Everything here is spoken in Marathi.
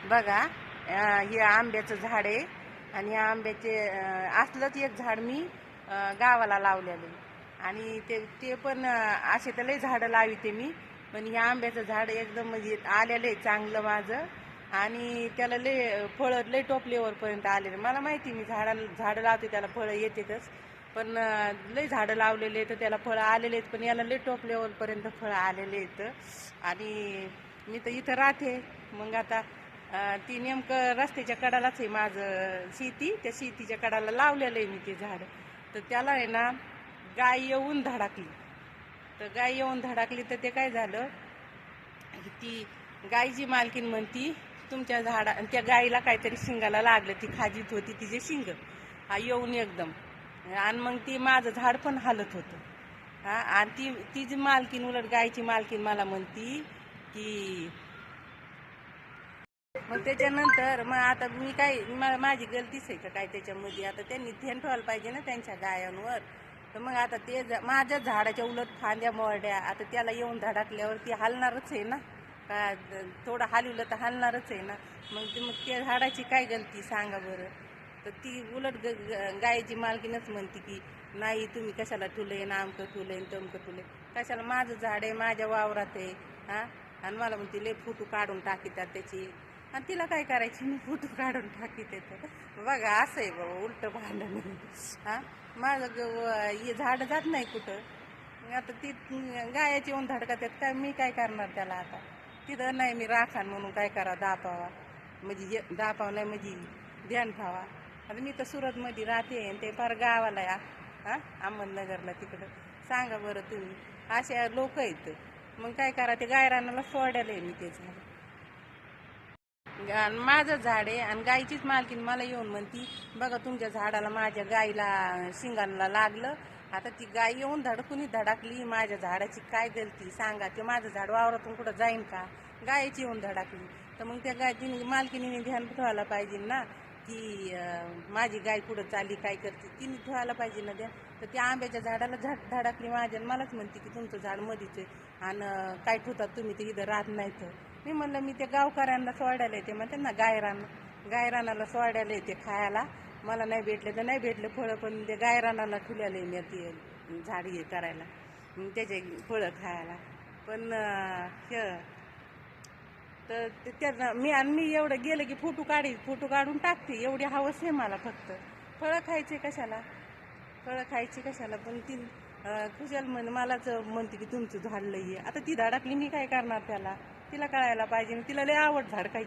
बघा, हे आंब्याचं झाड आहे आणि या आंब्याचे असलंच एक झाड मी गावाला लावलेलं आहे. आणि ते ते पण असे तर लय झाडं लाविते मी, पण हे आंब्याचं झाड एकदम म्हणजे आलेलं आहे चांगलं माझं. आणि त्याला लय फळं लय टॉप लेवलपर्यंत आलेले. मला माहिती मी झाडं लावते त्याला फळं येतेच, पण लय झाडं लावलेले तर त्याला फळं आलेले आहेत, पण याला लय टॉप लेवलपर्यंत फळं आलेले आहेत. आणि मी तर इथं राहते. मग आता ती नेमकं रस्त्याच्या कडालाच आहे माझं शेती. त्या शेतीच्या कडाला लावलेलं आहे मी ते झाड. तर त्याला आहे ना गाय येऊन धडाकली. तर गाय येऊन धडाकली तर ते काय झालं, ती गायची मालकीन म्हणती तुमच्या झाडा, त्या गायीला काहीतरी शिंगाला लागलं. ती खाजीत होती तिचे शिंग येऊन एकदम. आणि मग ती माझं झाड पण हालत होतं. आणि ती जी मालकीन, उलट गायची मालकीन मला म्हणती की मग त्याच्यानंतर मग आता मी काय, माझी गलतीच आहे का काय त्याच्यामध्ये? आता त्यांनी ध्यान ठेवायला पाहिजे ना त्यांच्या गायांवर. तर मग आता ते माझ्या झाडाच्या उलट फांद्या मोरड्या, आता त्याला येऊन धडकल्यावर ती हलणारच आहे ना. का थोडं हलवलं तर हलणारच आहे ना. मग त्या झाडाची काय गलती सांगा बरं? तर ती उलट गायची मालकीनच म्हणते की नाही तुम्ही कशाला ठुले ना, आमकं ठुले तमकं ठुले. कशाला? माझं झाड आहे, माझ्या वावरात आहे. आणि मला म्हणते लय फोटो काढून टाकीतात त्याची. आणि तिला काय करायची? मी फोटो काढून टाकीत येतं. बघा असं आहे बाबा उलटं भांडण. माझं हे झाडं जात नाही कुठं. आता ती गायाची येऊन धडकत आहेत काय, मी काय करणार त्याला आता? तिथं नाही मी राखान म्हणून काय करा दापावा, म्हणजे दापाव नाही म्हणजे ध्यान ठेवा. आता मी तर सुरतमध्ये राहते आणि ते फार गावाला या अहमदनगरला तिकडं. सांगा बरं तुम्ही, अशा लोक आहेत. मग काय करा, ते गायरानाला सोडायला आहे मी ते झाड. माझं झाड आहे आणि गायचीच मालकीन मला येऊन म्हणती बघा तुमच्या झाडाला माझ्या गाईला शिंगांना लागलं. आता ती गाय येऊन धडकून धडकली. माझ्या झाडाची काय गलती सांगा? ते माझं झाड वावरातून कुठं जाईन का? गायची येऊन धडकली. तर मग त्या गायची मालकीने ध्यान ठेवायला पाहिजे ना की माझी गाय कुठं चालली, काय करते, तिने ठेवायला पाहिजे ना ध्यान. तर त्या आंब्याच्या झाडाला धडकली माझ्या, मलाच म्हणते की तुमचं झाड मधीच आहे आणि काय ठेवतात तुम्ही, ते इथं राहत नाही. तर मी म्हणलं मी ते गावकऱ्यांना सोडायला येते म्हणते ना, गायरानाला सोडायला येते खायला. मला नाही भेटले तर नाही भेटले फळं, पण ते गायरानाला ठुल्याला मी ते झाड हे करायला, त्याचे फळं खायला. पण तर त्या मी एवढं गेलं की फोटो काढून टाकते. एवढी हवस आहे मला. फक्त फळं खायचे कशाला? फळं खायची कशाला? पण ती कुशल मलाच म्हणते की तुमचं झाड लई आहे. आता ती धडकली, मी काय करणार त्याला? तिला कळायला पाहिजे, तिला लय आवड झाड खायची.